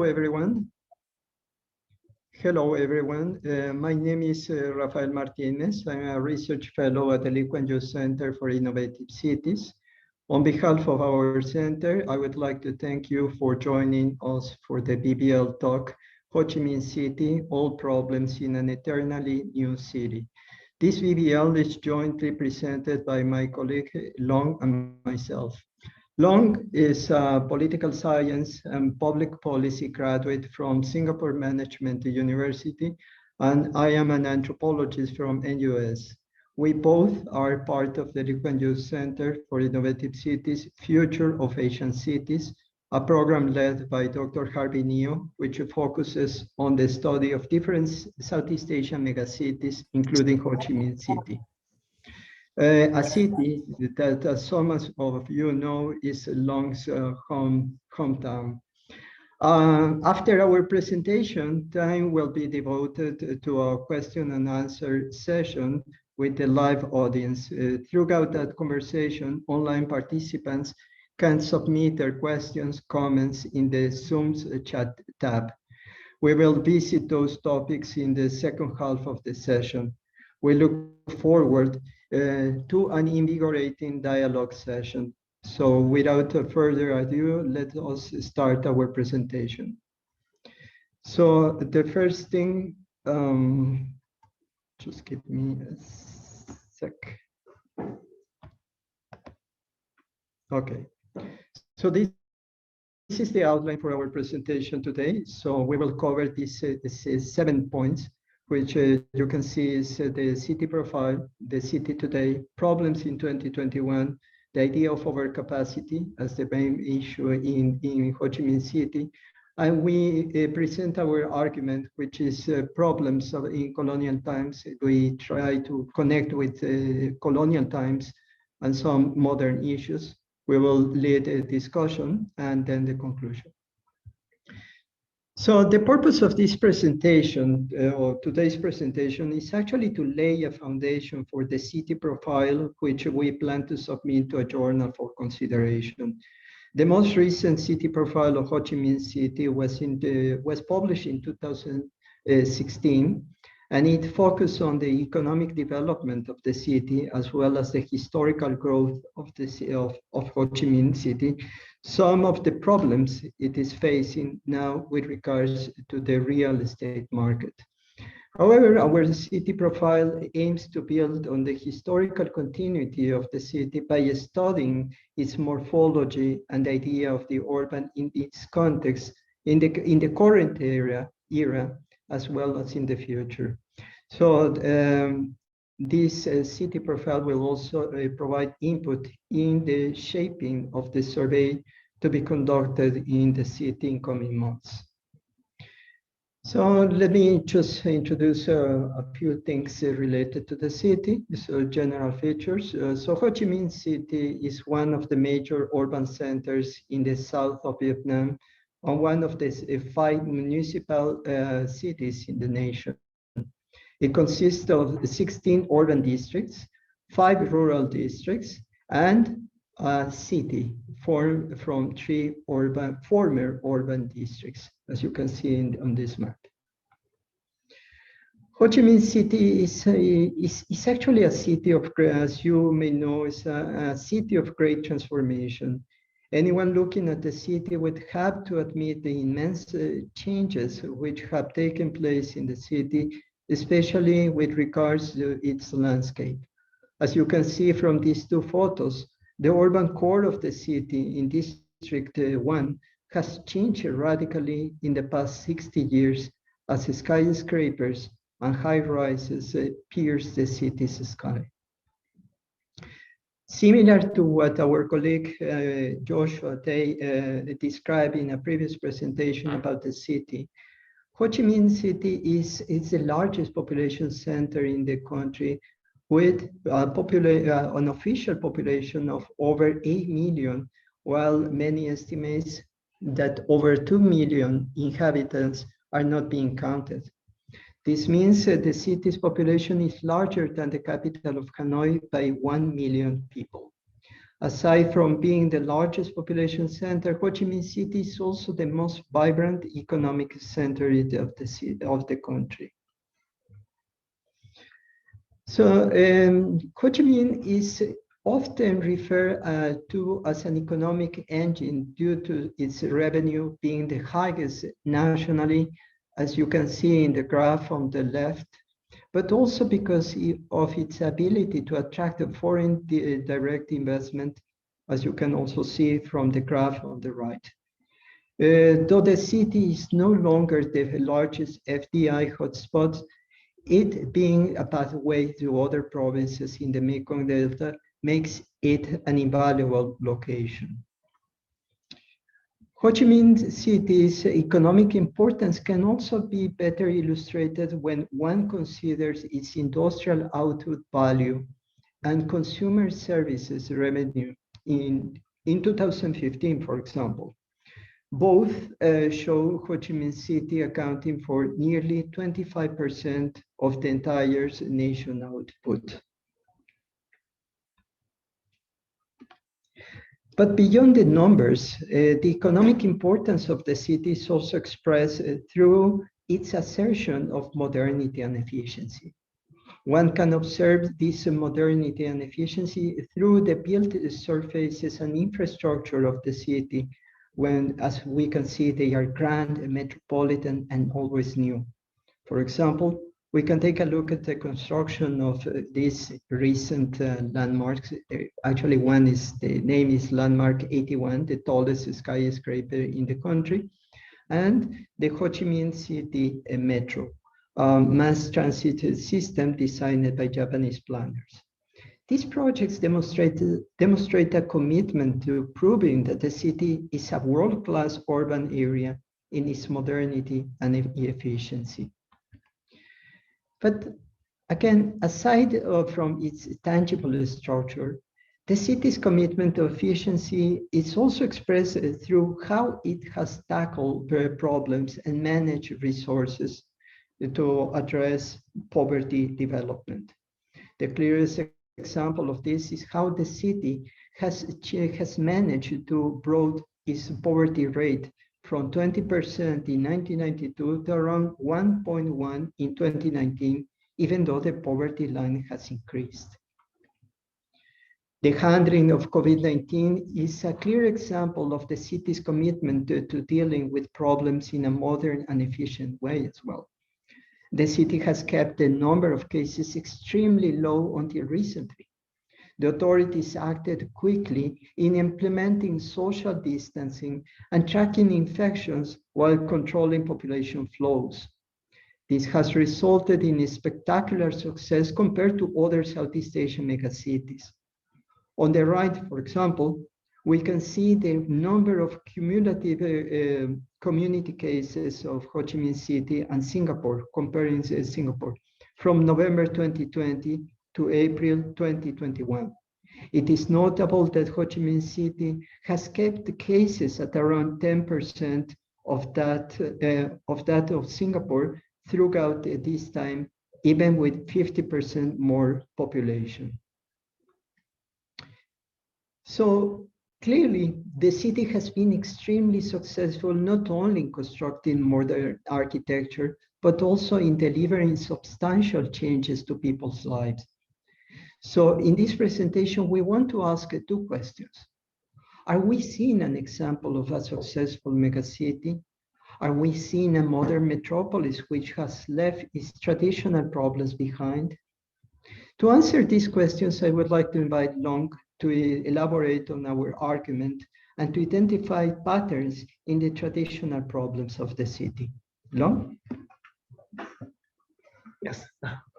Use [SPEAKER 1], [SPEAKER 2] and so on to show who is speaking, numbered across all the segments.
[SPEAKER 1] everyone. Hello, everyone. My name is Rafael Martinez. I'm a research fellow at the Lee Kuan Yew Center for Innovative Cities. On behalf of our center, I would like to thank you for joining us for the BBL talk, Ho Chi Minh City, All Problems in an Eternally New City. This BBL is jointly presented by my colleague Long and myself. Long is a political science and public policy graduate from Singapore Management University, and I am an anthropologist from NUS. We both are part of the Lee Kuan Yew Center for Innovative Cities, Future of Asian Cities, a program led by Dr. Harvey Neo, which focuses on the study of different Southeast Asian megacities, including Ho Chi Minh City. A city that some of you know is Long's hometown. After our presentation, time will be devoted to a question and answer session with the live audience. Throughout that conversation, online participants can submit their questions, comments in the Zoom's chat tab. We will visit those topics in the second half of the session. We look forward to an invigorating dialogue session. So without further ado, let us start our presentation. So the first thing, just give me a sec. Okay, so this is the outline for our presentation today. So we will cover these 7 points, which you can see is the city profile, the city today, problems in 2021, the idea of overcapacity as the main issue in Ho Chi Minh City. And we present our argument, which is problems in colonial times. We try to connect with colonial times and some modern issues. We will lead a discussion and then the conclusion. So the purpose of this presentation, or today's presentation, is actually to lay a foundation for the city profile, which we plan to submit to a journal for consideration. The most recent city profile of Ho Chi Minh City was published in 2016, and it focused on the economic development of the city as well as the historical growth of the of Ho Chi Minh City. Some of the problems it is facing now with regards to the real estate market. However, our city profile aims to build on the historical continuity of the city by studying its morphology and the idea of the urban in its context in the current era as well as in the future. So this city profile will also provide input in the shaping of the survey to be conducted in the city in coming months. So let me just introduce a few things related to the city, so general features. So Ho Chi Minh City is one of the major urban centers in the south of Vietnam, and one of the 5 municipal cities in the nation. It consists of 16 urban districts, 5 rural districts, and a city formed from 3 former urban districts, as you can see on this map. Ho Chi Minh City is actually a city of, as you may know, is a city of great transformation. Anyone looking at the city would have to admit the immense changes which have taken place in the city, especially with regards to its landscape. As you can see from these 2 photos, the urban core of the city in District 1 has changed radically in the past 60 years as skyscrapers and high-rises pierce the city's sky. Similar to what our colleague Joshua described in a previous presentation about the city, Ho Chi Minh City is the largest population center in the country, with an official population of over 8 million, while many estimates that over 2 million inhabitants are not being counted. This means that the city's population is larger than the capital of Hanoi by 1 million people. Aside from being the largest population center, Ho Chi Minh City is also the most vibrant economic center of the country. So Ho Chi Minh is often referred to as an economic engine due to its revenue being the highest nationally, as you can see in the graph on the left, but also because of its ability to attract a foreign direct investment, as you can also see from the graph on the right. Though the city is no longer the largest FDI hotspot, it being a pathway to other provinces in the Mekong Delta makes it an invaluable location. Ho Chi Minh City's economic importance can also be better illustrated when one considers its industrial output value and consumer services revenue in 2015, for example. Both show Ho Chi Minh City accounting for nearly 25% of the entire nation output. But beyond the numbers, the economic importance of the city is also expressed through its assertion of modernity and efficiency. One can observe this modernity and efficiency through the built surfaces and infrastructure of the city, when, as we can see, they are grand, metropolitan, and always new. For example, we can take a look at the construction of these recent landmarks. Actually, the name is Landmark 81, the tallest skyscraper in the country, and the Ho Chi Minh City Metro, mass transit system designed by Japanese planners. These projects demonstrate a commitment to proving that the city is a world-class urban area in its modernity and efficiency. But again, aside from its tangible structure, the city's commitment to efficiency is also expressed through how it has tackled problems and managed resources to address poverty development. The clearest example of this is how the city has managed to bring its poverty rate from 20% in 1992 to around 1.1 in 2019, even though the poverty line has increased. The handling of COVID-19 is a clear example of the city's commitment to dealing with problems in a modern and efficient way as well. The city has kept the number of cases extremely low until recently. The authorities acted quickly in implementing social distancing and tracking infections while controlling population flows. This has resulted in a spectacular success compared to other Southeast Asian megacities. On the right, for example, we can see the number of cumulative community cases of Ho Chi Minh City and Singapore, comparing Singapore, from November 2020 to April 2021. It is notable that Ho Chi Minh City has kept the cases at around 10% of that of Singapore throughout this time, even with 50% more population. So clearly, the city has been extremely successful, not only in constructing modern architecture, but also in delivering substantial changes to people's lives. So in this presentation, we want to ask two questions. Are we seeing an example of a successful megacity? Are we seeing a modern metropolis which has left its traditional problems behind? To answer these questions, I would like to invite Long to elaborate on our argument and to identify patterns in the traditional problems of the city. Long?
[SPEAKER 2] Yes,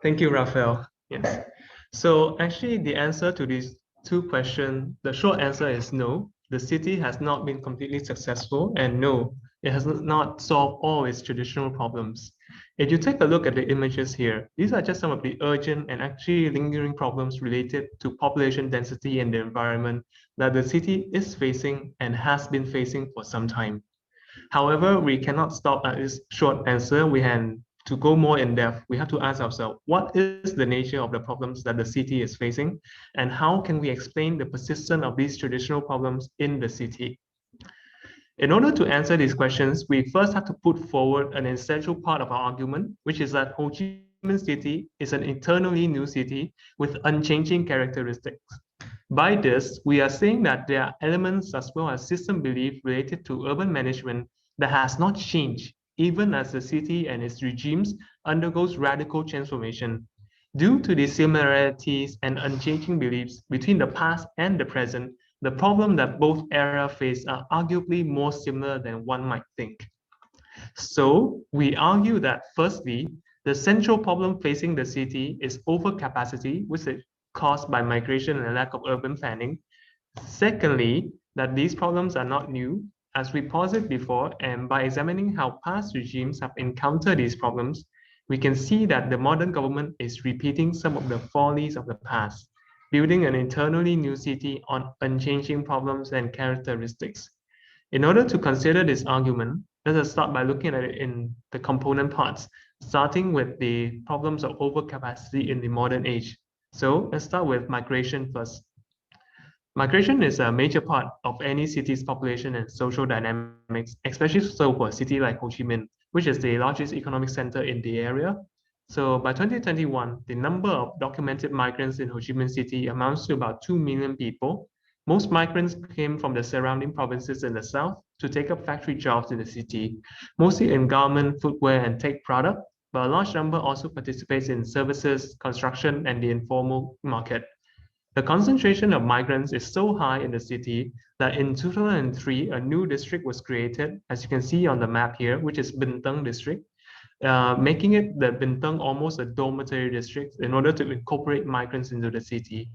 [SPEAKER 2] thank you, Raphael. Yes. So actually the answer to these two questions, the short answer is no. The city has not been completely successful, and no, it has not solved all its traditional problems. If you take a look at the images here, these are just some of the urgent and actually lingering problems related to population density and the environment that the city is facing and has been facing for some time. However, we cannot stop at this short answer. We can to go more in depth, we have to ask ourselves, what is the nature of the problems that the city is facing, and how can we explain the persistence of these traditional problems in the city? In order to answer these questions, we first have to put forward an essential part of our argument, which is that Ho Chi Minh City is an eternally new city with unchanging characteristics. By this, we are saying that there are elements as well as system belief related to urban management that has not changed, even as the city and its regimes undergoes radical transformation. Due to the similarities and unchanging beliefs between the past and the present, the problem that both eras face are arguably more similar than one might think. So we argue that firstly, the central problem facing the city is overcapacity, which is caused by migration and a lack of urban planning. Secondly, that these problems are not new, as we posit before, and by examining how past regimes have encountered these problems, we can see that the modern government is repeating some of the follies of the past, building an eternally new city on unchanging problems and characteristics. In order to consider this argument, let us start by looking at it in the component parts, starting with the problems of overcapacity in the modern age. So let's start with migration first. Migration is a major part of any city's population and social dynamics, especially so for a city like Ho Chi Minh, which is the largest economic center in the area. So by 2021, the number of documented migrants in Ho Chi Minh City amounts to about 2 million people. Most migrants came from the surrounding provinces in the south to take up factory jobs in the city, mostly in garment, footwear, and tech product, but a large number also participates in services, construction, and the informal market. The concentration of migrants is so high in the city that in 2003, a new district was created, as you can see on the map here, which is Bintang district, making it the Bintang almost a dormitory district in order to incorporate migrants into the city.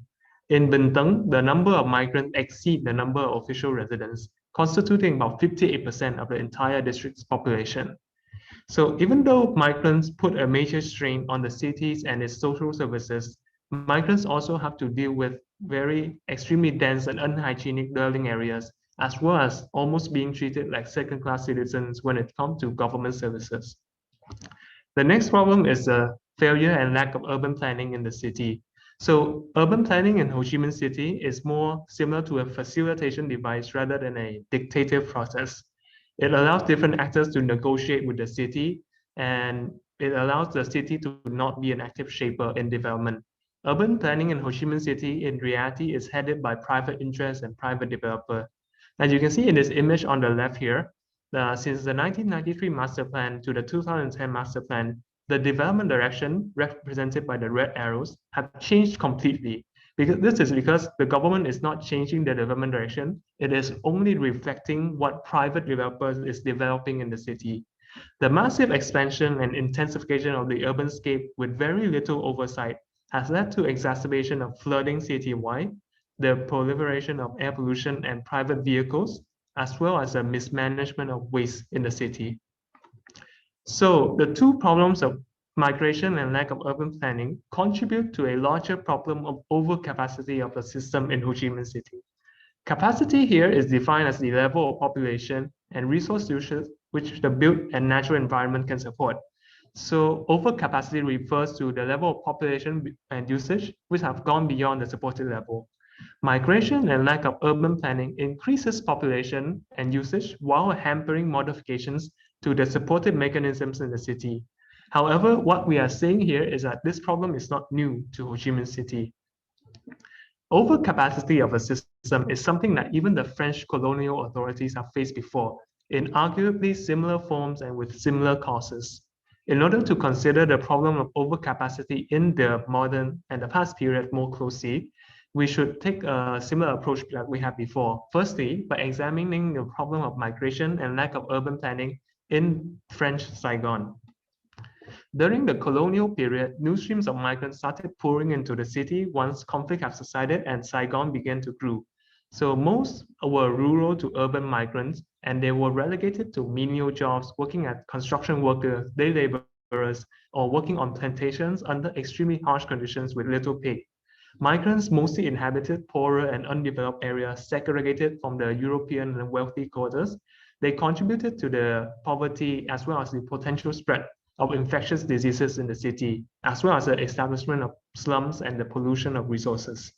[SPEAKER 2] In Bintang, the number of migrants exceed the number of official residents, constituting about 58% of the entire district's population. So even though migrants put a major strain on the cities and its social services, migrants also have to deal with very extremely dense and unhygienic dwelling areas, as well as almost being treated like second-class citizens when it comes to government services. The next problem is the failure and lack of urban planning in the city. So urban planning in Ho Chi Minh City is more similar to a facilitation device rather than a dictative process. It allows different actors to negotiate with the city, and it allows the city to not be an active shaper in development. Urban planning in Ho Chi Minh City in reality is headed by private interests and private developer. As you can see in this image on the left here, since the 1993 master plan to the 2010 master plan, the development direction represented by the red arrows have changed completely. This is because the government is not changing the development direction. It is only reflecting what private developers is developing in the city. The massive expansion and intensification of the urban scape with very little oversight has led to exacerbation of flooding citywide, the proliferation of air pollution and private vehicles, as well as the mismanagement of waste in the city. So the two problems of migration and lack of urban planning contribute to a larger problem of overcapacity of the system in Ho Chi Minh City. Capacity here is defined as the level of population and resource usage which the built and natural environment can support. So overcapacity refers to the level of population and usage which have gone beyond the supported level. Migration and lack of urban planning increases population and usage while hampering modifications to the supported mechanisms in the city. However, what we are saying here is that this problem is not new to Ho Chi Minh City. Overcapacity of a system is something that even the French colonial authorities have faced before, in arguably similar forms and with similar causes. In order to consider the problem of overcapacity in the modern and the past period more closely, we should take a similar approach that we had before. Firstly, by examining the problem of migration and lack of urban planning in French Saigon. During the colonial period, new streams of migrants started pouring into the city once conflict had subsided and Saigon began to grow. So most were rural to urban migrants, and they were relegated to menial jobs, working as construction workers, day laborers, or working on plantations under extremely harsh conditions with little pay. Migrants mostly inhabited poorer and undeveloped areas segregated from the European and wealthy quarters. They contributed to the poverty as well as the potential spread of infectious diseases in the city, as well as the establishment of slums and the pollution of resources.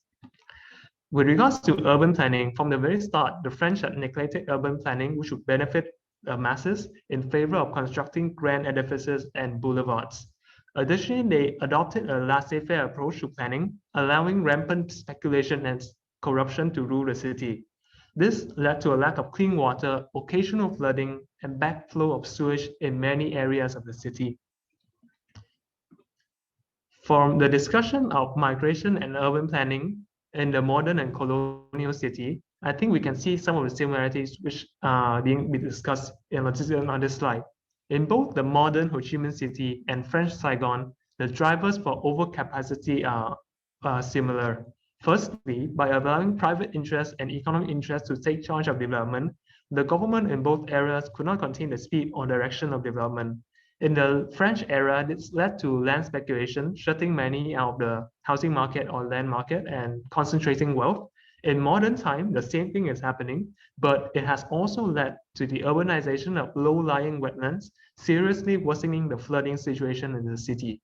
[SPEAKER 2] With regards to urban planning, from the very start, the French had neglected urban planning, which would benefit the masses, in favor of constructing grand edifices and boulevards. Additionally, they adopted a laissez-faire approach to planning, allowing rampant speculation and corruption to rule the city. This led to a lack of clean water, occasional flooding, and backflow of sewage in many areas of the city. From the discussion of migration and urban planning in the modern and colonial city, I think we can see some of the similarities which are being discussed on this slide. In both the modern Ho Chi Minh City and French Saigon, the drivers for overcapacity are similar. Firstly, by allowing private interests and economic interests to take charge of development, the government in both areas could not contain the speed or direction of development. In the French era, this led to land speculation, shutting many out of the housing market or land market and concentrating wealth. In modern time, the same thing is happening, but it has also led to the urbanization of low-lying wetlands, seriously worsening the flooding situation in the city.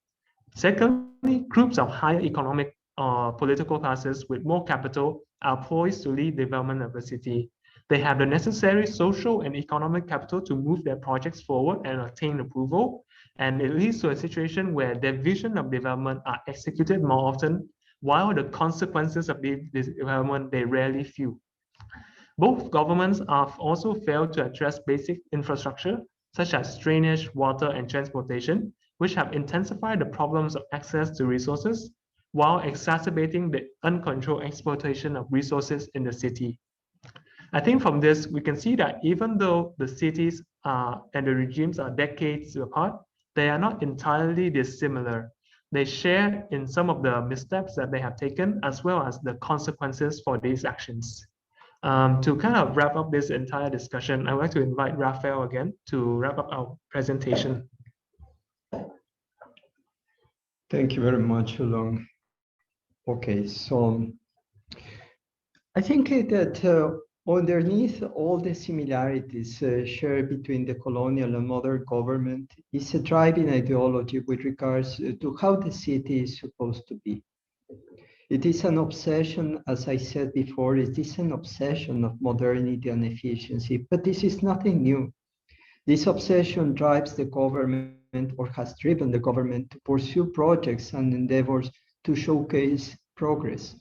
[SPEAKER 2] Secondly, groups of higher economic or political classes with more capital are poised to lead development of the city. They have the necessary social and economic capital to move their projects forward and attain approval, and it leads to a situation where their vision of development are executed more often, while the consequences of this development they rarely feel. Both governments have also failed to address basic infrastructure, such as drainage, water, and transportation, which have intensified the problems of access to resources, while exacerbating the uncontrolled exploitation of resources in the city. I think from this, we can see that even though the cities and the regimes are decades apart, they are not entirely dissimilar. They share in some of the missteps that they have taken, as well as the consequences for these actions. To kind of wrap up this entire discussion, I'd like to invite Raphael again to wrap up our presentation.
[SPEAKER 1] Thank you very much, Long. Okay, so I think that underneath all the similarities shared between the colonial and modern government is a driving ideology with regards to how the city is supposed to be. It is an obsession, as I said before, it is an obsession of modernity and efficiency, but this is nothing new. This obsession drives the government, or has driven the government, to pursue projects and endeavors to showcase progress,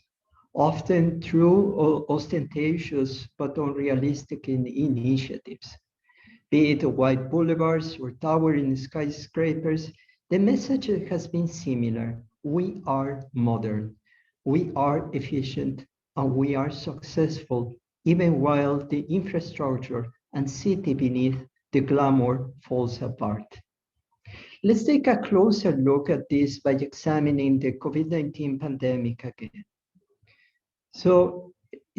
[SPEAKER 1] often through ostentatious but unrealistic initiatives. Be it wide boulevards or towering skyscrapers, the message has been similar. We are modern, we are efficient, and we are successful, even while the infrastructure and city beneath the glamour falls apart. Let's take a closer look at this by examining the COVID-19 pandemic again. So,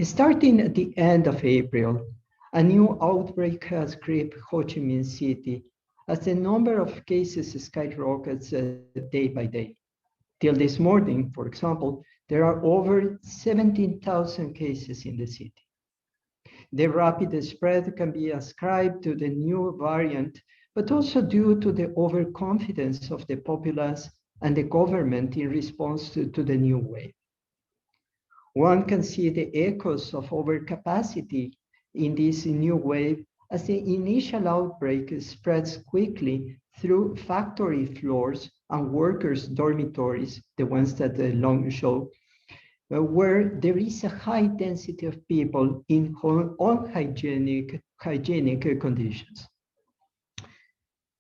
[SPEAKER 1] starting at the end of April, a new outbreak has gripped Ho Chi Minh City as the number of cases skyrockets day by day. Till this morning, for example, there are over 17,000 cases in the city. The rapid spread can be ascribed to the new variant, but also due to the overconfidence of the populace and the government in response to the new wave. One can see the echoes of overcapacity in this new wave as the initial outbreak spreads quickly through factory floors and workers' dormitories, the ones that Long showed, where there is a high density of people in unhygienic conditions.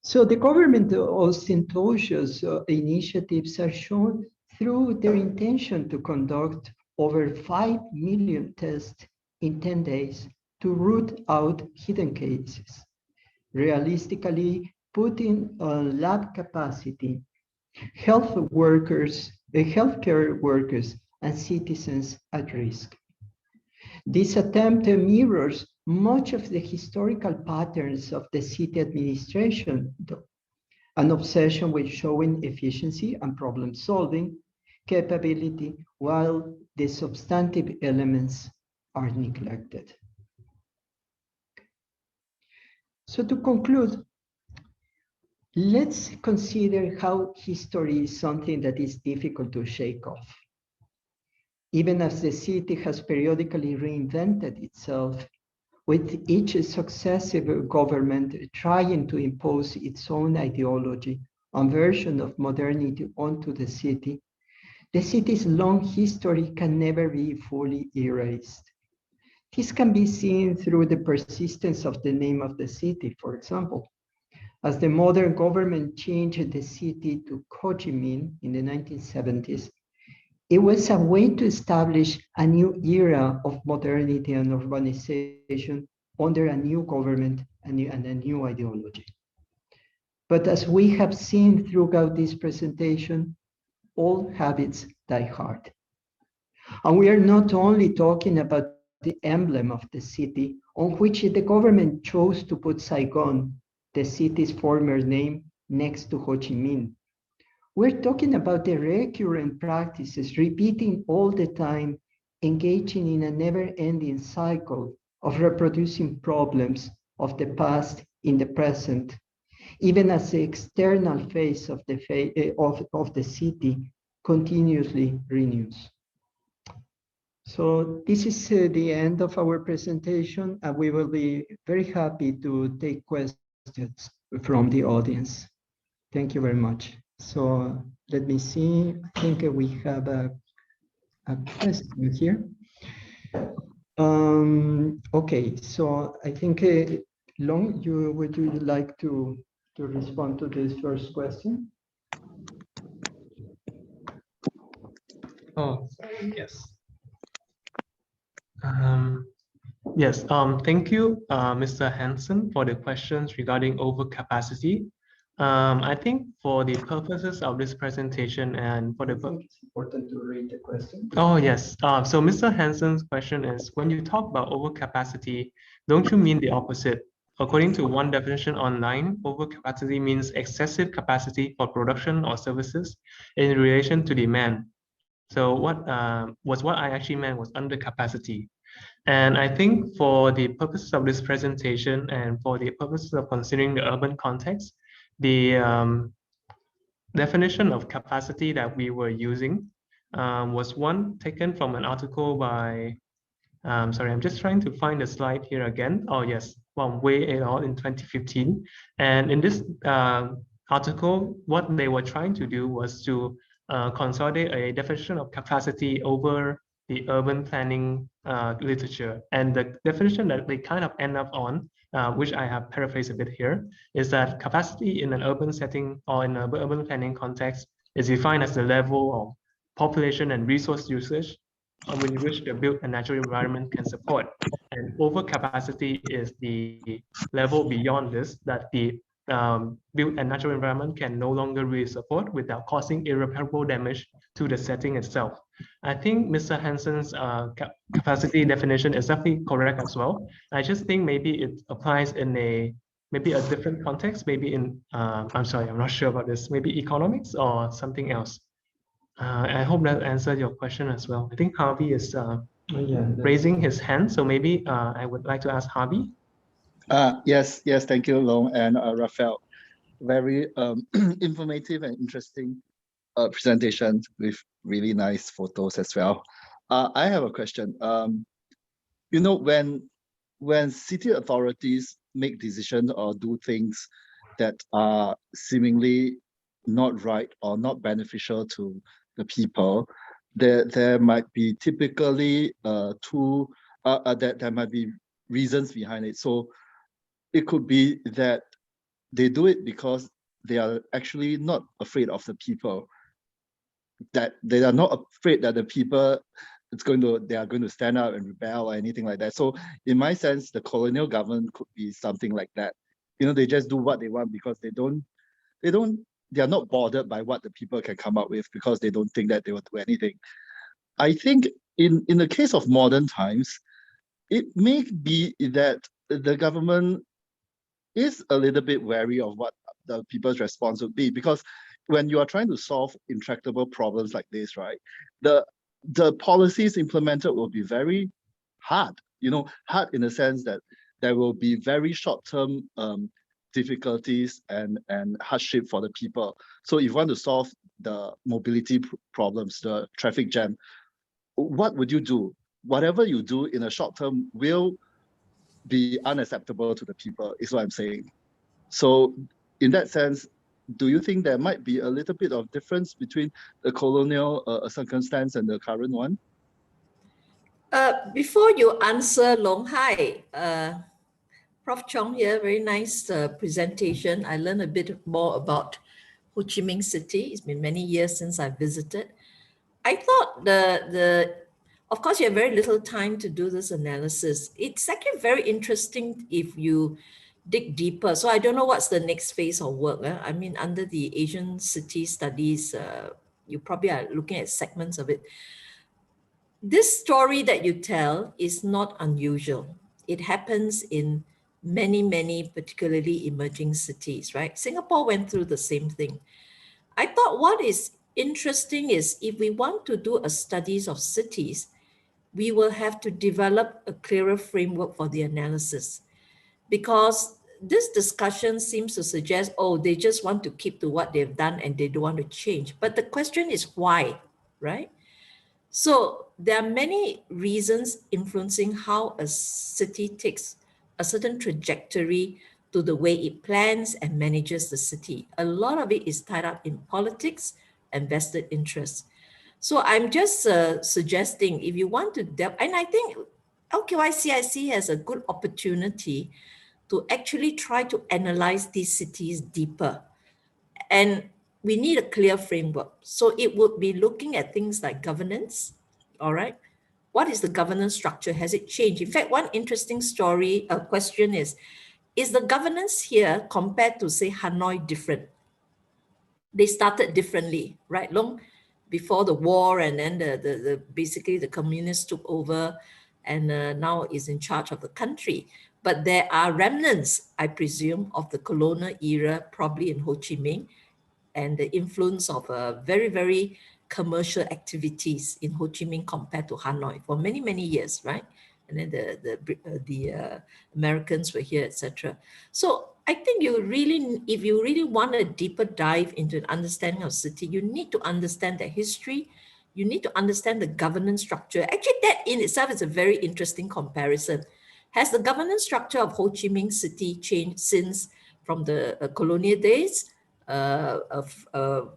[SPEAKER 1] So the government ostentatious initiatives are shown through their intention to conduct over 5 million tests in 10 days to root out hidden cases, realistically putting lab capacity, healthcare workers, and citizens at risk. This attempt mirrors much of the historical patterns of the city administration, though, an obsession with showing efficiency and problem-solving capability while the substantive elements are neglected. So to conclude, Let's consider how history is something that is difficult to shake off. Even as the city has periodically reinvented itself, with each successive government trying to impose its own ideology and version of modernity onto the city's long history can never be fully erased. This can be seen through the persistence of the name of the city, for example. As the modern government changed the city to Ho Chi Minh in the 1970s, it was a way to establish a new era of modernity and urbanization under a new government and a new ideology. But as we have seen throughout this presentation, old habits die hard. And we are not only talking about the emblem of the city on which the government chose to put Saigon, the city's former name, next to Ho Chi Minh. We're talking about the recurrent practices, repeating all the time, engaging in a never-ending cycle of reproducing problems of the past in the present, even as the external face of the city continuously renews. So this is the end of our presentation, and we will be very happy to take questions from the audience. Thank you very much. So let me see. I think we have a question here. Okay, so I think Long, would you like to respond to this first question?
[SPEAKER 2] Oh, yes. Yes, thank you, Mr. Hansen, for the questions regarding overcapacity. I think for the purposes of this presentation and for the...
[SPEAKER 1] It's important to read the question.
[SPEAKER 2] Oh, yes. So Mr. Hansen's question is, when you talk about overcapacity, don't you mean the opposite? According to one definition online, overcapacity means excessive capacity for production or services in relation to demand. So what I actually meant was undercapacity. And I think for the purposes of this presentation and for the purposes of considering the urban context, the definition of capacity that we were using was one taken from an article by, sorry, I'm just trying to find the slide here again. Oh yes, from Wei et al. In 2015. And in this article, what they were trying to do was to consolidate a definition of capacity over the urban planning literature. And the definition that they kind of end up on, which I have paraphrased a bit here, is that capacity in an urban setting or in an urban planning context is defined as the level of population and resource usage in which the built and natural environment can support. And overcapacity is the level beyond this that the built and natural environment can no longer really support without causing irreparable damage to the setting itself. I think Mr. Hansen's capacity definition is definitely correct as well. I just think maybe it applies in maybe a different context, maybe in, I'm sorry, I'm not sure about this, maybe economics or something else. I hope that answered your question as well. I think Harvey is raising his hand, so maybe I would like to ask Harvey.
[SPEAKER 3] Yes, thank you, Long and Raphael. Very informative and interesting presentation with really nice photos as well. I have a question. You know, when city authorities make decisions or do things that are seemingly not right or not beneficial to the people, there might be typically there might be reasons behind it. So it could be that they do it because they are actually not afraid of the people, that they are not afraid that the people they are going to stand up and rebel or anything like that. So in my sense, the colonial government could be something like that. You know, they just do what they want because they are not bothered by what the people can come up with because they don't think that they will do anything. I think in the case of modern times, it may be that the government is a little bit wary of what the people's response would be, because when you are trying to solve intractable problems like this, right, the policies implemented will be very hard, you know, hard in the sense that there will be very short-term difficulties and hardship for the people. So if you want to solve the mobility problems, the traffic jam, what would you do? Whatever you do in a short term will be unacceptable to the people, is what I'm saying. So in that sense, do you think there might be a little bit of difference between the colonial circumstance and the current one?
[SPEAKER 4] Before you answer, Long Hai, Prof. Chong here, very nice presentation. I learned a bit more about Ho Chi Minh City. It's been many years since I visited. I thought of course, you have very little time to do this analysis. It's actually very interesting if you dig deeper. So I don't know what's the next phase of work. I mean, under the Asian city studies, you probably are looking at segments of it. This story that you tell is not unusual. It happens in many, many particularly emerging cities, right? Singapore went through the same thing. I thought what is interesting is if we want to do a studies of cities, we will have to develop a clearer framework for the analysis, because this discussion seems to suggest, oh, they just want to keep to what they've done and they don't want to change. But the question is why, right? So there are many reasons influencing how a city takes a certain trajectory to the way it plans and manages the city. A lot of it is tied up in politics and vested interests. So I'm just suggesting if you want to delve, and I think LKYCIC has a good opportunity to actually try to analyze these cities deeper. And we need a clear framework. So it would be looking at things like governance, all right? What is the governance structure? Has it changed? In fact, one interesting question is the governance here compared to, say, Hanoi different? They started differently, right? Long before the war, and then basically the communists took over and now is in charge of the country. But there are remnants, I presume, of the colonial era, probably in Ho Chi Minh, and the influence of very, very commercial activities in Ho Chi Minh compared to Hanoi for many, many years, right? And then the Americans were here, etc. So I think if you really want a deeper dive into an understanding of city, you need to understand the history. You need to understand the governance structure. Actually, that in itself is a very interesting comparison. Has the governance structure of Ho Chi Minh City changed since from the colonial days, of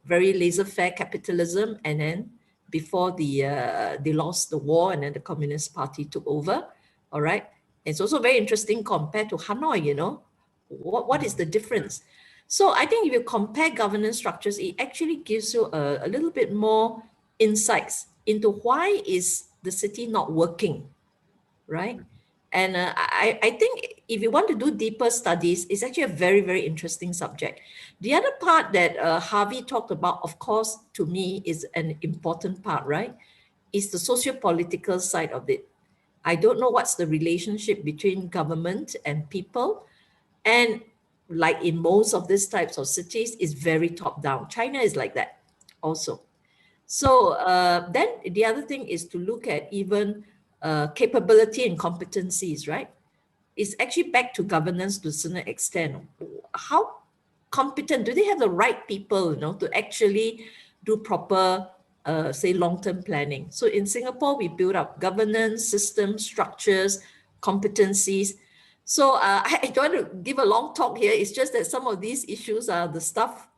[SPEAKER 4] very laissez-faire capitalism, and then before they lost the war and then the Communist Party took over, all right? It's also very interesting compared to Hanoi, you know, what is the difference? So I think if you compare governance structures, it actually gives you a little bit more insights into why is the city not working, right? And I think if you want to do deeper studies, it's actually a very, very interesting subject. The other part that Harvey talked about, of course, to me is an important part, right? Is the socio-political side of it. I don't know what's the relationship between government and people. And like in most of these types of cities, is very top-down. China is like that also. So then the other thing is to look at even capability and competencies, right? It's actually back to governance to a certain extent. How competent, do they have the right people, you know, to actually do proper, say, long-term planning? So in Singapore, we build up governance, systems, structures, competencies. So I don't want to give a long talk here. It's just that some of these issues are the stuff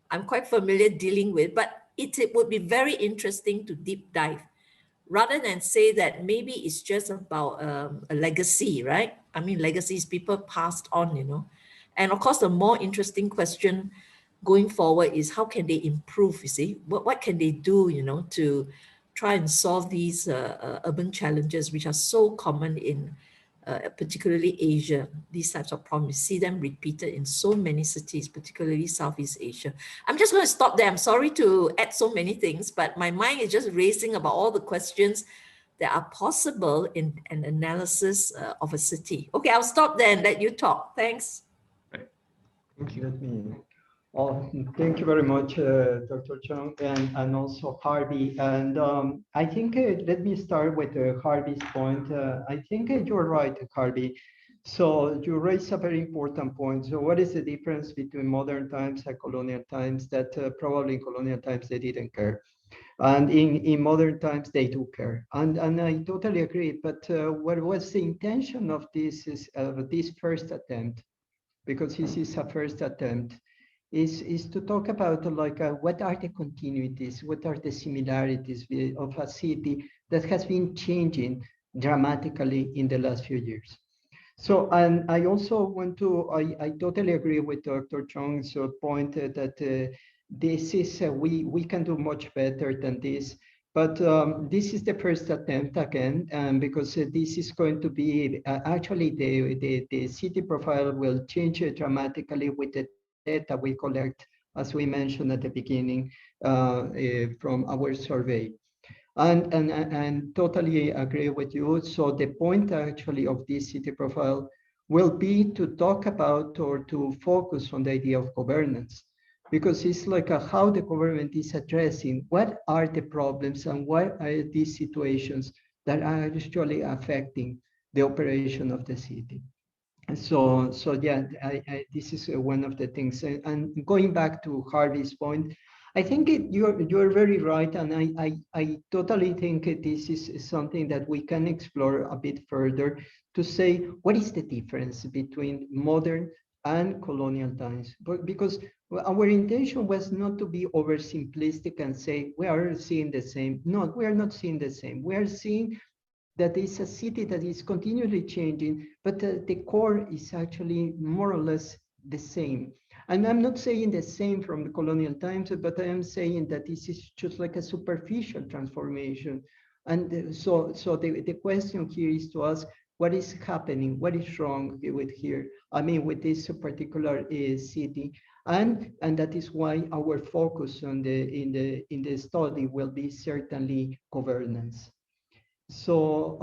[SPEAKER 4] I'm quite familiar dealing with, but it would be very interesting to deep dive rather than say that maybe it's just about a legacy, right? I mean, legacies people passed on, you know. And of course, the more interesting question going forward is how can they improve, you see? What can they do, you know, to try and solve these urban challenges, which are so common in particularly Asia, these types of problems. You see them repeated in so many cities, particularly Southeast Asia. I'm just going to stop there. I'm sorry to add so many things, but my mind is just racing about all the questions that are possible in an analysis of a city. Okay, I'll stop there and let you talk. Thanks.
[SPEAKER 2] Right.
[SPEAKER 1] Thank you. Thank you very much, Dr. Chung, and also Harvey. And I think let me start with Harvey's point. I think you're right, Harvey. So you raise a very important point. So what is the difference between modern times and colonial times? That probably in colonial times they didn't care. And in modern times, they do care. And I totally agree. But what was the intention of this first attempt? Because this is a first attempt, is to talk about like what are the continuities, what are the similarities of a city that has been changing dramatically in the last few years. So, and I also want to, I totally agree with Dr. Chong's point that this is, we can do much better than this. But this is the first attempt again, because this is going to be, actually the city profile will change dramatically with the data we collect, as we mentioned at the beginning, from our survey. And totally agree with you. So the point actually of this city profile will be to talk about or to focus on the idea of governance, because it's like how the government is addressing what are the problems and what are these situations that are actually affecting the operation of the city. So yeah, this is one of the things. And going back to Harvey's point, I think you're very right, and I totally think this is something that we can explore a bit further to say what is the difference between modern and colonial times. But because our intention was not to be oversimplistic and say we are seeing the same. No, we are not seeing the same. We are seeing that is a city that is continually changing, but the core is actually more or less the same. And I'm not saying the same from the colonial times, but I am saying that this is just like a superficial transformation. And so the question here is to ask, what is happening? What is wrong with here? I mean, with this particular city, and that is why our focus on in the study will be certainly governance. So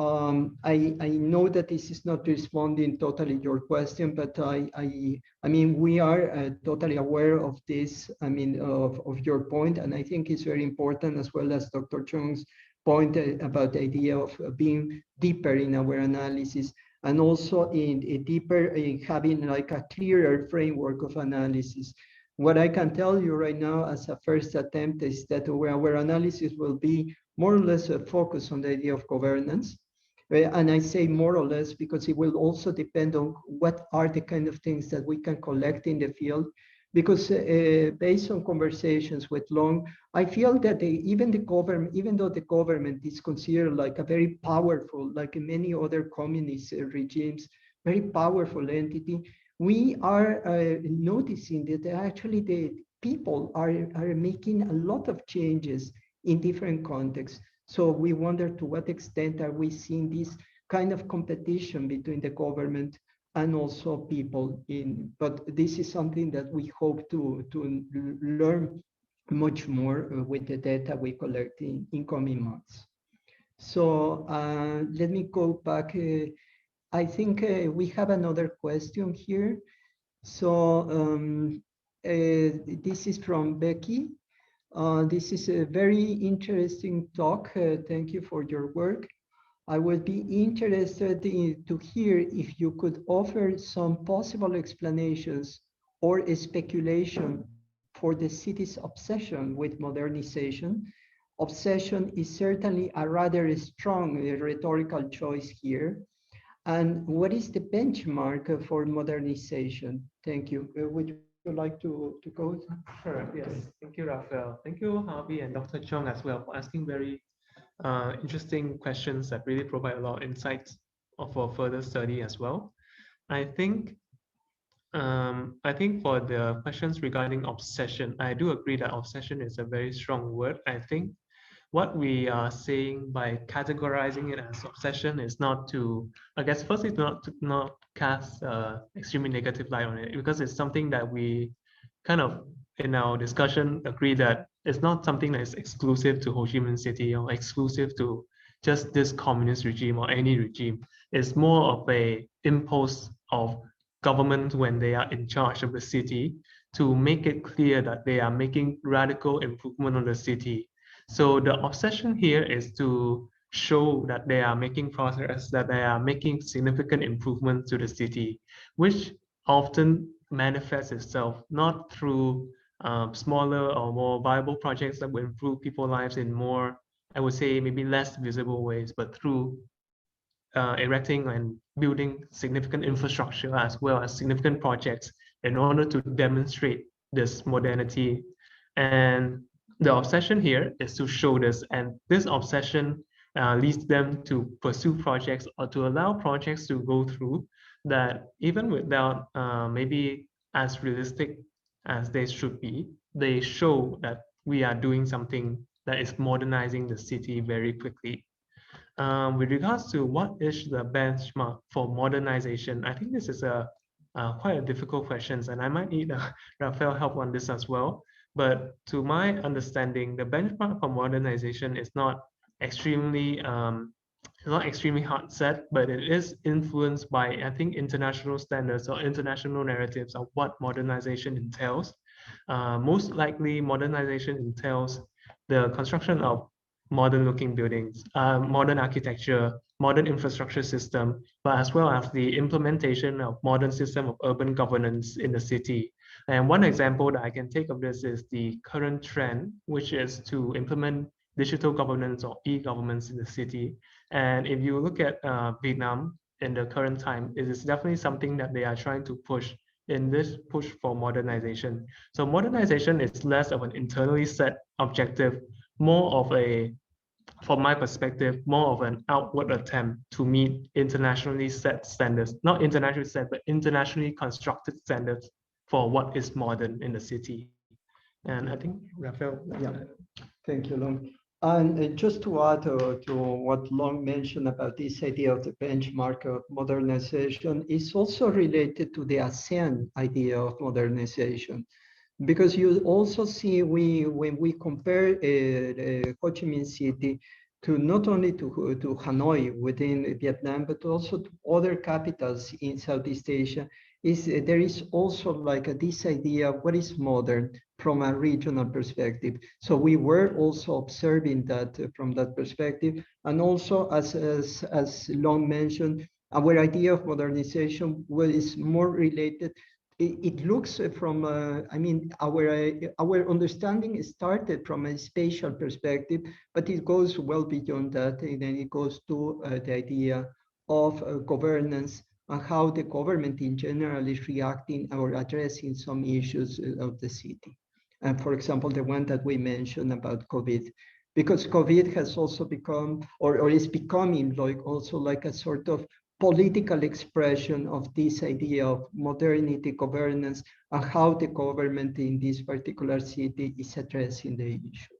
[SPEAKER 1] I know that this is not responding totally your question, but I mean, we are totally aware of this, I mean, of your point, and I think it's very important, as well as Dr. Chong's point about the idea of being deeper in our analysis, and also in deeper in having like a clearer framework of analysis. What I can tell you right now as a first attempt is that our analysis will be more or less a focus on the idea of governance. And I say more or less because it will also depend on what are the kind of things that we can collect in the field. Because based on conversations with Long, I feel that even the government, even though the government is considered like a very powerful, like in many other communist regimes, very powerful entity, we are noticing that actually the people are making a lot of changes in different contexts. So we wonder to what extent are we seeing this kind of competition between the government and also people but this is something that we hope to learn much more with the data we collect in coming months. So let me go back. I think we have another question here. So this is from Becky. This is a very interesting talk. Thank you for your work. I would be interested to hear if you could offer some possible explanations or a speculation for the city's obsession with modernization. Obsession is certainly a rather strong rhetorical choice here. And what is the benchmark for modernization? Thank you. Would you like to go?
[SPEAKER 2] Sure, yes. Thank you, Raphael. Thank you, Harvey and Dr. Chong as well for asking very interesting questions that really provide a lot of insights for further study as well. I think for the questions regarding obsession, I do agree that obsession is a very strong word. I think what we are saying by categorizing it as obsession is not to, I guess, first it's not cast extremely negative light on it, because it's something that we kind of in our discussion agree that it's not something that is exclusive to Ho Chi Minh City or exclusive to just this communist regime or any regime. It's more of a impulse of government when they are in charge of the city to make it clear that they are making radical improvement on the city. So the obsession here is to show that they are making progress, that they are making significant improvements to the city, which often manifests itself not through smaller or more viable projects that will improve people's lives in more, I would say, maybe less visible ways, but through erecting and building significant infrastructure as well as significant projects in order to demonstrate this modernity. And the obsession here is to show this, and this obsession leads them to pursue projects or to allow projects to go through that even without maybe as realistic as they should be, they show that we are doing something that is modernizing the city very quickly. With regards to what is the benchmark for modernization, I think this is a quite a difficult question, and I might need Raphael help on this as well. But to my understanding, the benchmark for modernization is not extremely hard set, but it is influenced by, I think, international standards or international narratives of what modernization entails. Most likely, modernization entails the construction of modern looking buildings, modern architecture, modern infrastructure system, but as well as the implementation of modern system of urban governance in the city. And one example that I can take of this is the current trend, which is to implement digital governance or e-governments in the city. And if you look at Vietnam in the current time, it is definitely something that they are trying to push in this push for modernization. So modernization is less of an internally set objective, more of a, from my perspective, more of an outward attempt to meet internationally set standards, not internationally set, but internationally constructed standards for what is modern in the city. And I think Raphael.
[SPEAKER 1] Yeah, thank you, Long. And just to add to what Long mentioned about this idea of the benchmark of modernization, is also related to the ASEAN idea of modernization. Because you also see, when we compare Ho Chi Minh City to not only to Hanoi within Vietnam, but also to other capitals in Southeast Asia, there is also like this idea of what is modern from a regional perspective. So we were also observing that from that perspective. And also, as Long mentioned, our idea of modernization is more related. It looks from, I mean, our understanding started from a spatial perspective, but it goes well beyond that. And then it goes to the idea of governance and how the government in general is reacting or addressing some issues of the city. And for example, the one that we mentioned about COVID, because COVID has also become, or is becoming like also like a sort of political expression of this idea of modernity, governance, and how the government in this particular city is addressing the issue.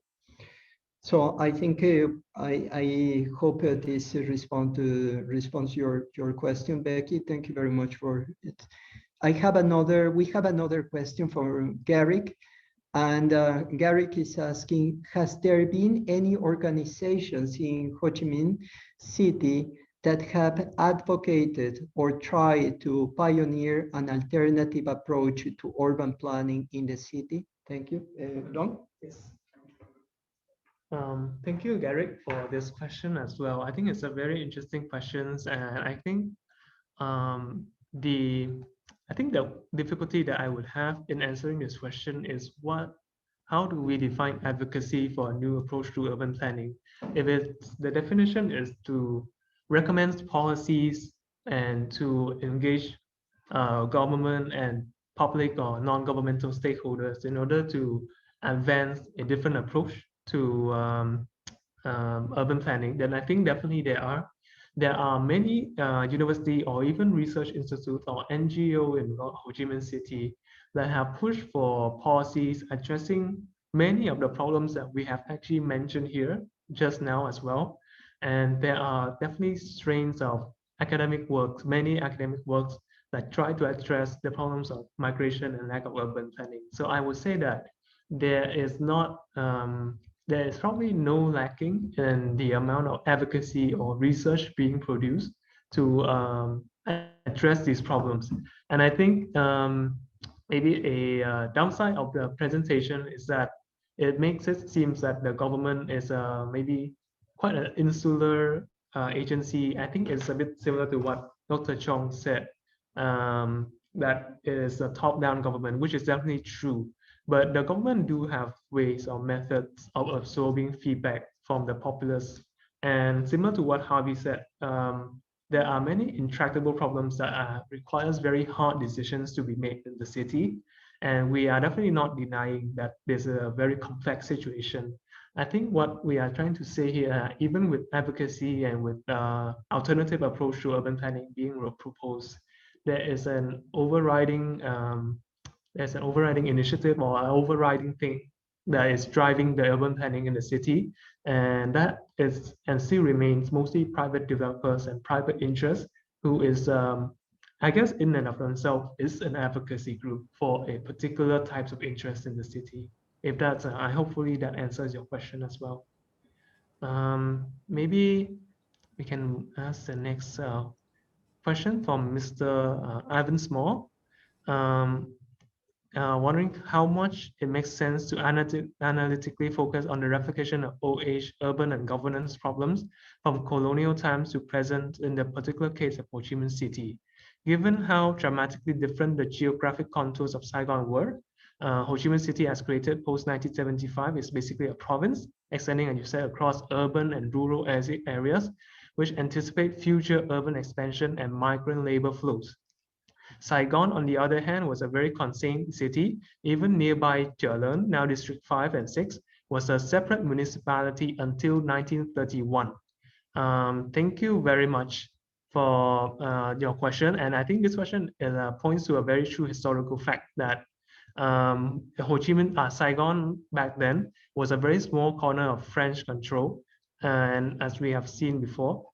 [SPEAKER 1] So I think I hope this responds your question, Becky. Thank you very much for it. We have another question from Garrick, and Garrick is asking, has there been any organizations in Ho Chi Minh City that have advocated or tried to pioneer an alternative approach to urban planning in the city? Thank you. Long? Yes.
[SPEAKER 2] Thank you, Garrick, for this question as well. I think it's a very interesting question, and I think the difficulty that I would have in answering this question is how do we define advocacy for a new approach to urban planning? If the definition is to recommend policies and to engage government and public or non-governmental stakeholders in order to advance a different approach to urban planning, then I think definitely there are many university or even research institutes or NGO in Ho Chi Minh City that have pushed for policies addressing many of the problems that we have actually mentioned here just now as well. And there are definitely strains of many academic works that try to address the problems of migration and lack of urban planning. So I would say that there is probably no lacking in the amount of advocacy or research being produced to address these problems. And I think maybe a downside of the presentation is that it makes it seem that the government is maybe quite an insular agency. I think it's a bit similar to what Dr. Chong said, that it is a top-down government, which is definitely true. But the government do have ways or methods of absorbing feedback from the populace. And similar to what Harvey said, there are many intractable problems that requires very hard decisions to be made in the city. And we are definitely not denying that there's a very complex situation. I think what we are trying to say here, even with advocacy and with alternative approach to urban planning being proposed, there is an overriding initiative or an overriding thing that is driving the urban planning in the city, and that is and still remains mostly private developers and private interests who is I guess in and of themselves is an advocacy group for a particular types of interest in the city. If that's, I hopefully that answers your question as well. Maybe we can ask the next question from Mr. Ivan Small. Wondering how much it makes sense to analytically focus on the replication of old age, urban and governance problems from colonial times to present in the particular case of Ho Chi Minh City. Given how dramatically different the geographic contours of Saigon were, Ho Chi Minh City as created post-1975 is basically a province extending, as you said, across urban and rural areas, which anticipate future urban expansion and migrant labor flows. Saigon, on the other hand, was a very contained city. Even nearby Jalan, now District 5 and 6, was a separate municipality until 1931. Thank you very much for your question. And I think this question points to a very true historical fact that Ho Chi Minh, Saigon back then was a very small corner of French control. And as we have seen before,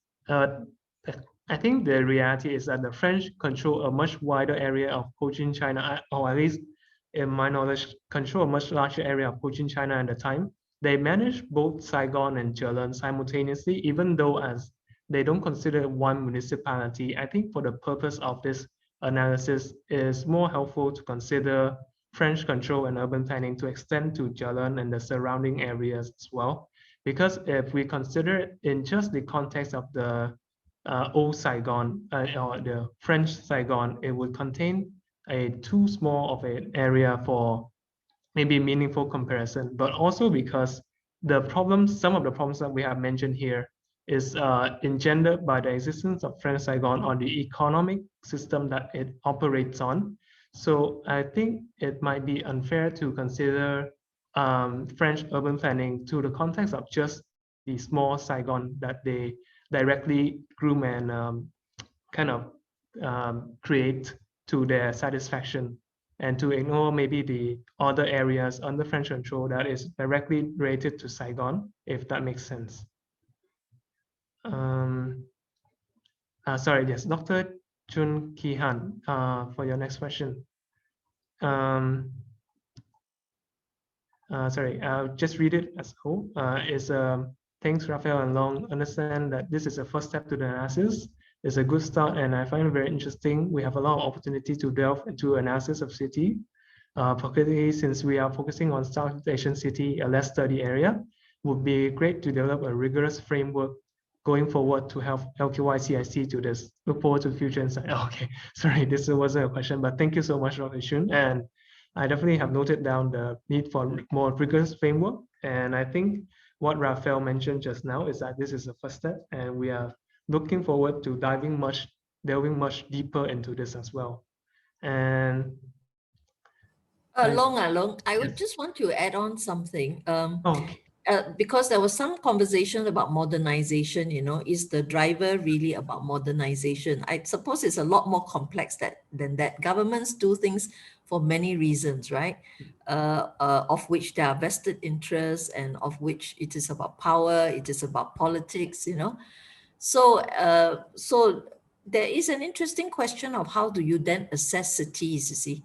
[SPEAKER 2] I think the reality is that the French control a much wider area of Cochin China, or at least in my knowledge, control a much larger area of Cochin China at the time. They managed both Saigon and Jalan simultaneously, even though as they don't consider one municipality. I think for the purpose of this analysis, it is more helpful to consider French control and urban planning to extend to Jalan and the surrounding areas as well. Because if we consider it in just the context of the old Saigon or the French Saigon, it would contain a too small of an area for maybe meaningful comparison, but also because the problems, some of the problems that we have mentioned here is engendered by the existence of French Saigon on the economic system that it operates on. So I think it might be unfair to consider French urban planning to the context of just the small Saigon that they directly groom and kind of create to their satisfaction, and to ignore maybe the other areas under French control that is directly related to Saigon, if that makes sense. Sorry, yes, Dr. Chun Ki-han, for your next question. Sorry, I'll just read it as a whole. Thanks, Raphael and Long. Understand that this is a first step to the analysis. It's a good start, and I find it very interesting. We have a lot of opportunity to delve into analysis of city, particularly since we are focusing on South Asian city, a less studied area. Would be great to develop a rigorous framework going forward to help LQYCIC to this. Look forward to the future insight. Okay, sorry, this wasn't a question, but thank you so much, Dr. Shun. And I definitely have noted down the need for more rigorous framework. And I think what Raphael mentioned just now is that this is the first step, and we are looking forward to delving much deeper into this as well. And
[SPEAKER 4] Long, I would just want to add on something.
[SPEAKER 2] okay.
[SPEAKER 4] Because there was some conversation about modernization, is the driver really about modernization? I suppose it's a lot more complex than that. Governments do things for many reasons, right? Of which there are vested interests, and of which it is about power, it is about politics, So, so there is an interesting question of how do you then assess cities, you see?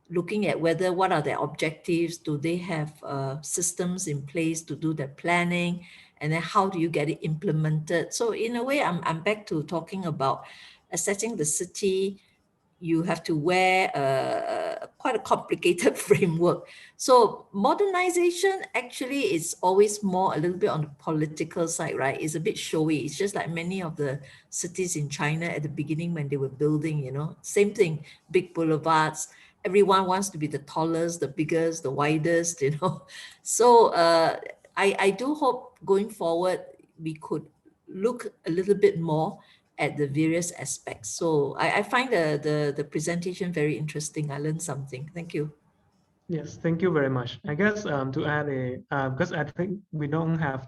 [SPEAKER 4] Looking at what are their objectives, do they have systems in place to do their planning, and then how do you get it implemented? So in a way, I'm back to talking about assessing the city you have to wear quite a complicated framework. So modernization actually is always more a little bit on the political side, right? It's a bit showy. It's just like many of the cities in China at the beginning when they were building, you know, same thing, big boulevards. Everyone wants to be the tallest, the biggest, the widest, you know. So I do hope going forward, we could look a little bit more at the various aspects. So I find the presentation very interesting. I learned something. Thank you.
[SPEAKER 2] Yes, thank you very much. I guess to add because I think we don't have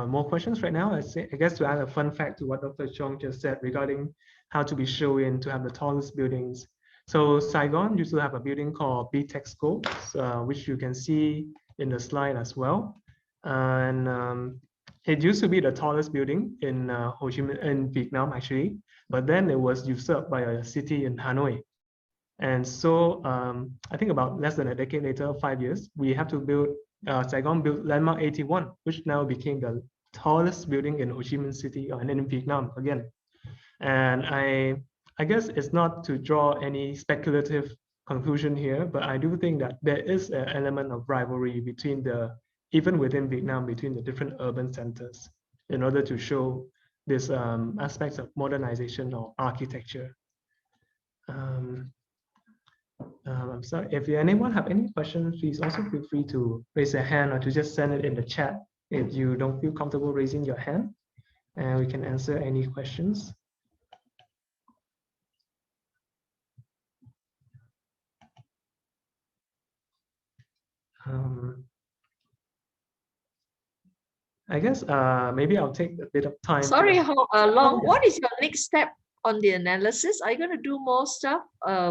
[SPEAKER 2] more questions right now. I guess to add a fun fact to what Dr. Chong just said regarding how to be shown to have the tallest buildings. So Saigon used to have a building called Bitexco, which you can see in the slide as well. And it used to be the tallest building in Ho Chi Minh, in Vietnam actually, but then it was usurped by a city in Hanoi. And so I think about less than a decade later, 5 years, we have to build, Saigon built Landmark 81, which now became the tallest building in Ho Chi Minh City and in Vietnam again. And I guess it's not to draw any speculative conclusion here, but I do think that there is an element of rivalry between even within Vietnam, between the different urban centers in order to show this aspects of modernization or architecture. I'm sorry, if anyone have any questions, please also feel free to raise a hand or to just send it in the chat if you don't feel comfortable raising your hand, and we can answer any questions. I guess maybe I'll take a bit of time.
[SPEAKER 4] Sorry, Long, what is your next step on the analysis? Are you going to do more stuff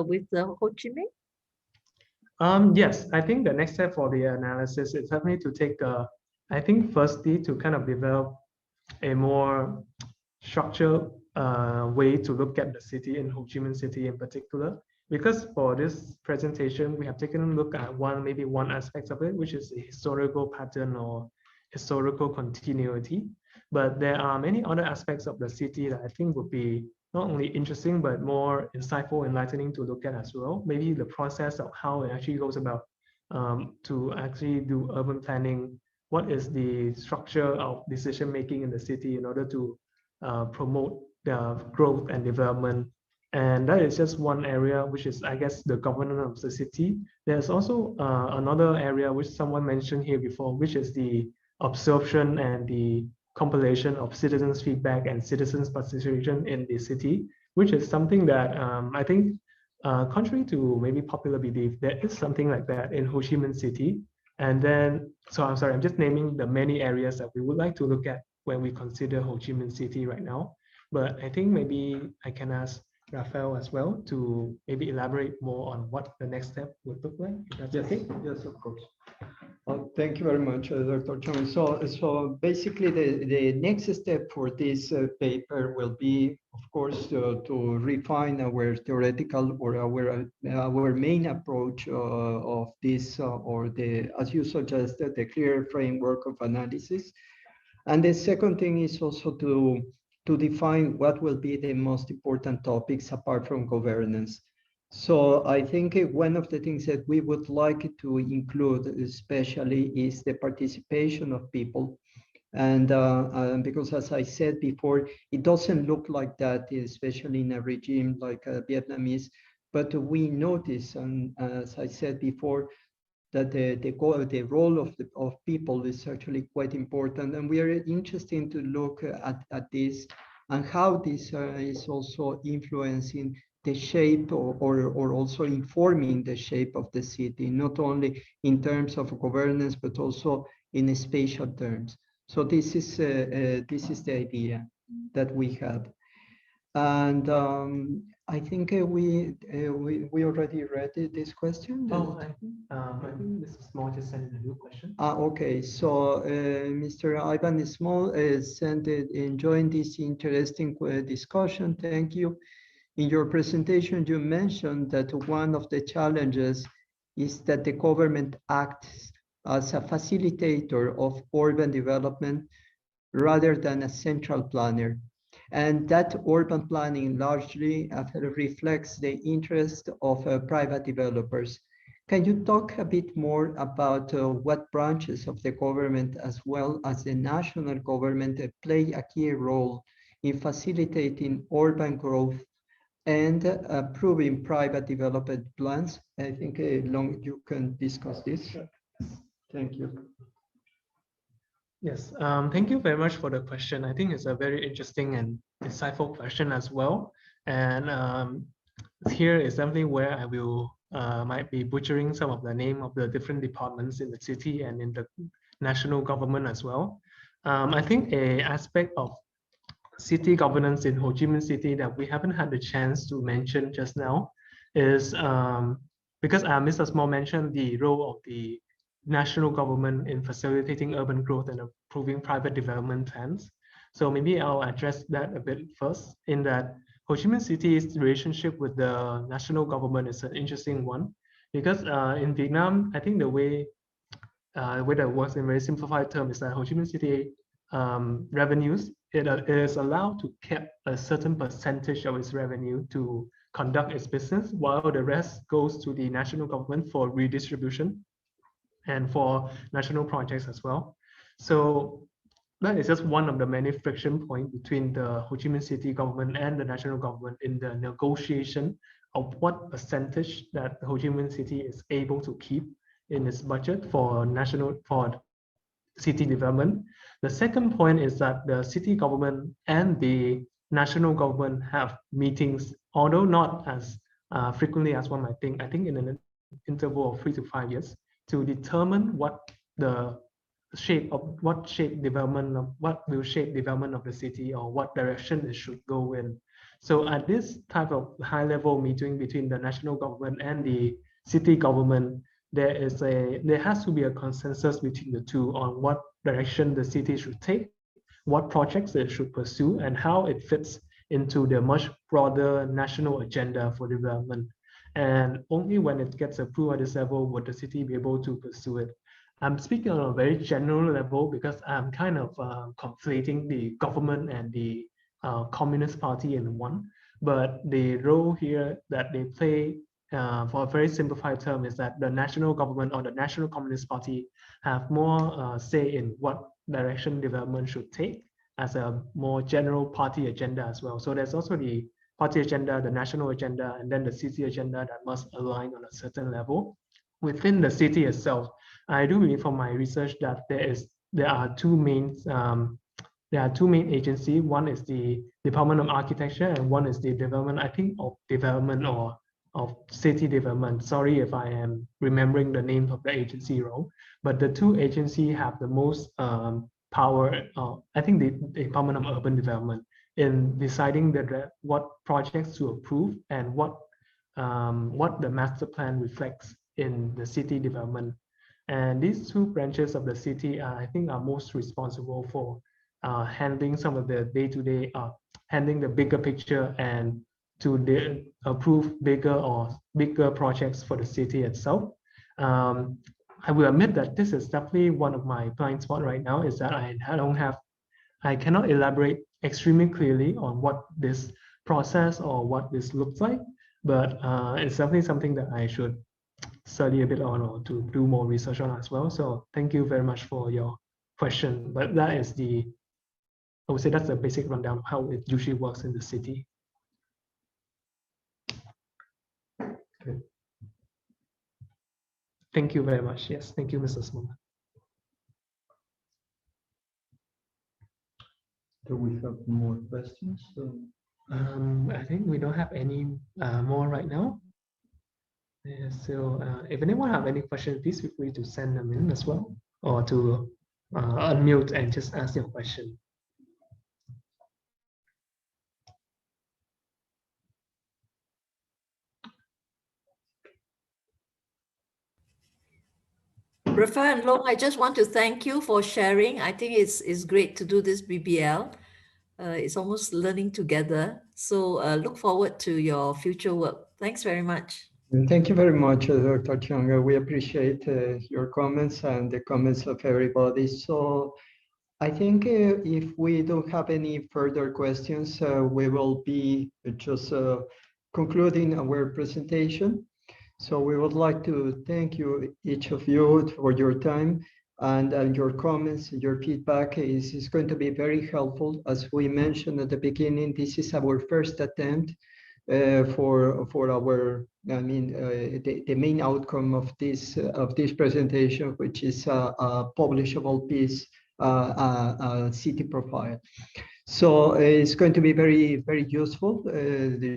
[SPEAKER 4] with the Ho Chi Minh?
[SPEAKER 2] Yes, I think the next step for the analysis is definitely to take, I think firstly to kind of develop a more structured way to look at the city in Ho Chi Minh City in particular. Because for this presentation, we have taken a look at maybe one aspect of it, which is the historical pattern or historical continuity. But there are many other aspects of the city that I think would be not only interesting, but more insightful, enlightening to look at as well. Maybe the process of how it actually goes about to actually do urban planning. What is the structure of decision-making in the city in order to promote the growth and development? And that is just one area, which is, I guess, the governance of the city. There's also another area which someone mentioned here before, which is the absorption and the compilation of citizens' feedback and citizens' participation in the city, which is something that I think, contrary to maybe popular belief, there is something like that in Ho Chi Minh City. And then, so I'm sorry, I'm just naming the many areas that we would like to look at when we consider Ho Chi Minh City right now. But I think maybe I can ask Raphael as well to maybe elaborate more on what the next step would look like. If that's okay?
[SPEAKER 1] Yes, of course. Thank you very much, Dr. Chong. So basically, the next step for this paper will be, of course, to refine our theoretical or our main approach of this, as you suggested, the clear framework of analysis. And the second thing is also to define what will be the most important topics apart from governance. So I think one of the things that we would like to include especially is the participation of people. And because as I said before, it doesn't look like that, especially in a regime like Vietnamese, but we notice, and as I said before, that the role of people is actually quite important. And we are interested to look at this and how this is also influencing the shape or also informing the shape of the city, not only in terms of governance, but also in spatial terms. So this is the idea that we have. And I think we already read this question.
[SPEAKER 2] Oh, I think Mr. Small just sent a new question.
[SPEAKER 1] Okay, so Mr. Ivan Small sent it, enjoying this interesting discussion. Thank you. In your presentation, you mentioned that one of the challenges is that the government acts as a facilitator of urban development rather than a central planner. and that urban planning largely reflects the interest of private developers. Can you talk a bit more about what branches of the government as well as the national government play a key role in facilitating urban growth and approving private development plans? I think Long, you can discuss this. Thank you.
[SPEAKER 2] Yes, thank you very much for the question. I think it's a very interesting and insightful question as well. And here is something where I will might be butchering some of the name of the different departments in the city and in the national government as well. I think a aspect of city governance in Ho Chi Minh City that we haven't had the chance to mention just now is because Mr. Small mentioned the role of the national government in facilitating urban growth and approving private development plans. So maybe I'll address that a bit first, in that Ho Chi Minh City's relationship with the national government is an interesting one, because in Vietnam, I think the way that works in very simplified terms is that Ho Chi Minh City revenues, it is allowed to keep a certain percentage of its revenue to conduct its business, while the rest goes to the national government for redistribution and for national projects as well. So that is just one of the many friction points between the Ho Chi Minh City government and the national government in the negotiation of what percentage that the Ho Chi Minh City is able to keep in its budget for city development. The second point is that the city government and the national government have meetings, although not as frequently as one might think. I think in an interval of 3 to 5 years, to determine what will shape development of the city, or what direction it should go in. So at this type of high-level meeting between the national government and the city government, there has to be a consensus between the two on what direction the city should take, what projects it should pursue, and how it fits into the much broader national agenda for development. And only when it gets approved at this level would the city be able to pursue it. I'm speaking on a very general level because I'm kind of conflating the government and the Communist Party in one. But the role here that they play, for a very simplified term, is that the national government or the National Communist Party have more say in what direction development should take as a more general party agenda as well. So there's also the party agenda, the national agenda, and then the city agenda that must align on a certain level. Within the city itself, I do believe from my research that there are two main agencies. One is the Department of Architecture, and one is the Development, I think, of Development or of City Development. Sorry if I am remembering the name of the agency wrong, but the two agencies have the most power. I think the Department of Urban Development in deciding what projects to approve and what the master plan reflects in the city development. And these two branches of the city, I think, are most responsible for handling some of the day-to-day, handling the bigger picture and to approve bigger projects for the city itself. I will admit that this is definitely one of my blind spots right now, is that I cannot elaborate extremely clearly on what this process or what this looks like, but it's definitely something that I should study a bit on, or to do more research on as well. So thank you very much for your question. But that is I would say that's the basic rundown of how it usually works in the city. Okay. Thank you very much. Yes, thank you, Mr. Small.
[SPEAKER 1] Do we have more questions?
[SPEAKER 2] I think we don't have any more right now. Yeah, so if anyone have any questions, please feel free to send them in as well, or to unmute and just ask your question.
[SPEAKER 4] Rafael and Long, I just want to thank you for sharing. I think it's great to do this BBL. It's almost learning together. So look forward to your future work. Thanks very much.
[SPEAKER 1] Thank you very much, Dr. Chung. We appreciate your comments and the comments of everybody. So I think if we don't have any further questions, we will be just concluding our presentation. So we would like to thank you, each of you, for your time and your comments, your feedback is going to be very helpful. As we mentioned at the beginning, this is our first attempt for our, the main outcome of this presentation, which is a publishable piece, a city profile. So it's going to be very, very useful,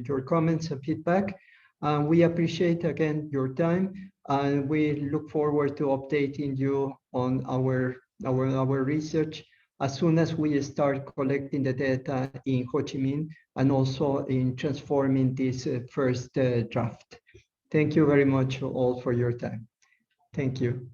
[SPEAKER 1] your comments and feedback. We appreciate again your time, and we look forward to updating you on our research as soon as we start collecting the data in Ho Chi Minh and also in transforming this first draft. Thank you very much all for your time. Thank you.